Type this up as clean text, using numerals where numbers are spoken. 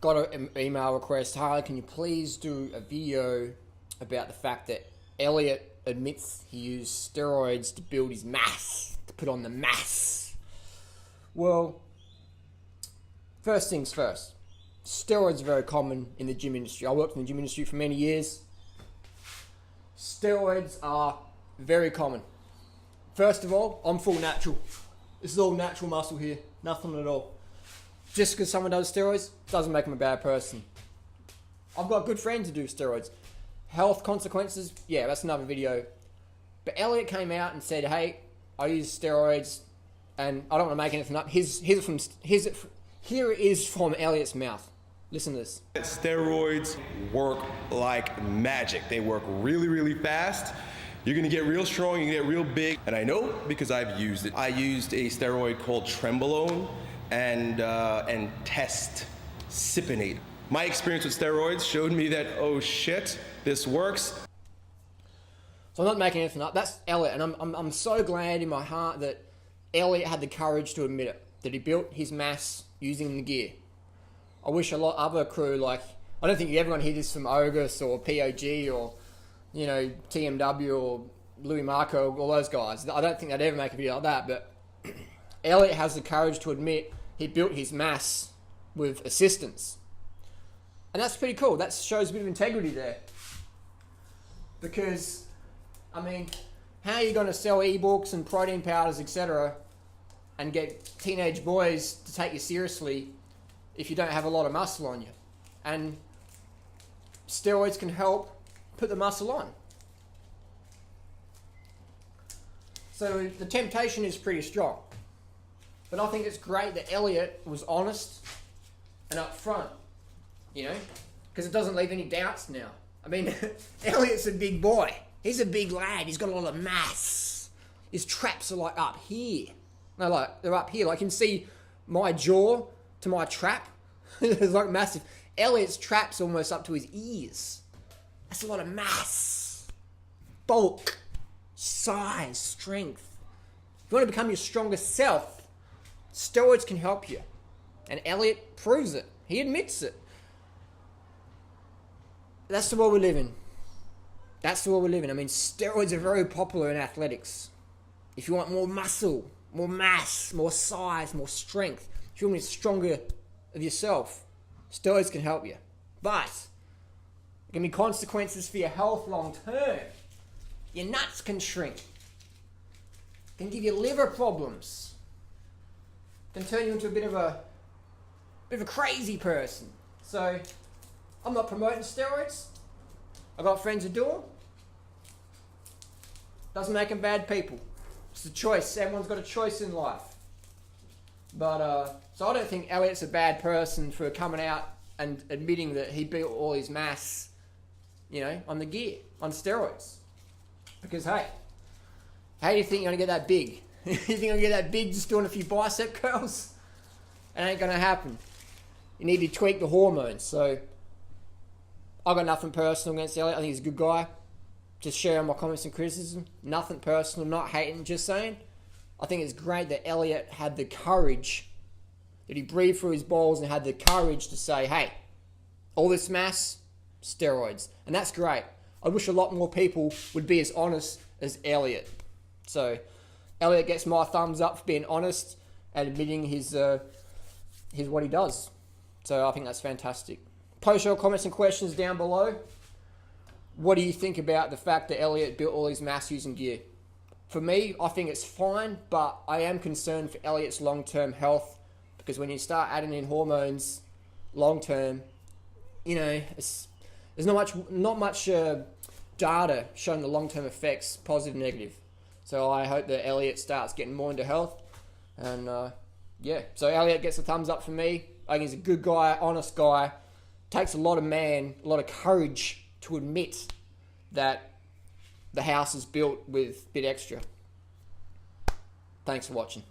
got an email request, Harley, can you please do a video about the fact that Elliot admits he used steroids to build his mass, to put on the mass. Well, first things first, steroids are very common in the gym industry. I worked in the gym industry for many years. Steroids are very common. First of all, I'm full natural. This is all natural muscle here, nothing at all. Just because someone does steroids doesn't make them a bad person. I've got good friends who do steroids. Health consequences, yeah, that's another video. But Elliot came out and said, hey, I use steroids, and I don't want to make anything up. Here it is from Elliot's mouth. Listen to this. Steroids work like magic. They work really, really fast. You're gonna get real strong, you get real big. And I know because I've used it. I used a steroid called Trenbolone and test Cipinate. My experience with steroids showed me that, oh shit, this works. So I'm not making anything up. That's Elliot, and I'm so glad in my heart that Elliot had the courage to admit it, that he built his mass using the gear. I wish a lot other crew, like, I don't think everyone hear this from Ogus or POG or, you know, TMW or Louis Marco, all those guys. I don't think they'd ever make a video like that, but Elliot has the courage to admit he built his mass with assistance. And that's pretty cool. That shows a bit of integrity there. Because, I mean, how are you going to sell ebooks and protein powders, etc., and get teenage boys to take you seriously if you don't have a lot of muscle on you? And steroids can help put the muscle on. So the temptation is pretty strong. But I think it's great that Elliot was honest and upfront, you know, because it doesn't leave any doubts now. I mean, Elliot's a big boy. He's a big lad. He's got a lot of mass. His traps are like up here. No, like they're up here. Like you can see my jaw to my trap. It's like massive. Elliot's trap's almost up to his ears. That's a lot of mass. Bulk. Size. Strength. If you want to become your strongest self, steroids can help you. And Elliot proves it. He admits it. That's the world we live in. That's the world we live in. I mean, steroids are very popular in athletics. If you want more muscle, more mass, more size, more strength, if you want to be stronger of yourself, steroids can help you. But there can be consequences for your health long term. Your nuts can shrink. It can give you liver problems. It can turn you into a bit of a crazy person. So I'm not promoting steroids. I've got friends who do them. Doesn't make them bad people. It's a choice. Everyone's got a choice in life. But so I don't think Elliot's a bad person for coming out and admitting that he built all his mass, you know, on the gear, on steroids. Because hey, how do you think you're gonna get that big? You think you're gonna get that big just doing a few bicep curls? It ain't gonna happen. You need to tweak the hormones. So I got nothing personal against Elliot. I think he's a good guy. Just sharing my comments and criticism. Nothing personal, not hating, just saying. I think it's great that Elliot had the courage, that he breathed through his balls and had the courage to say, hey, all this mass, steroids. And that's great. I wish a lot more people would be as honest as Elliot. So Elliot gets my thumbs up for being honest and admitting his what he does. So I think that's fantastic. Post your comments and questions down below. What do you think about the fact that Elliot built all his mass using gear? For me, I think it's fine, but I am concerned for Elliot's long-term health, because when you start adding in hormones long-term, you know, there's not much data showing the long-term effects, positive and negative. So I hope that Elliot starts getting more into health. And yeah, so Elliot gets a thumbs up from me. I think he's a good guy, honest guy. Takes a lot of courage to admit that the house is built with a bit extra. Thanks for watching.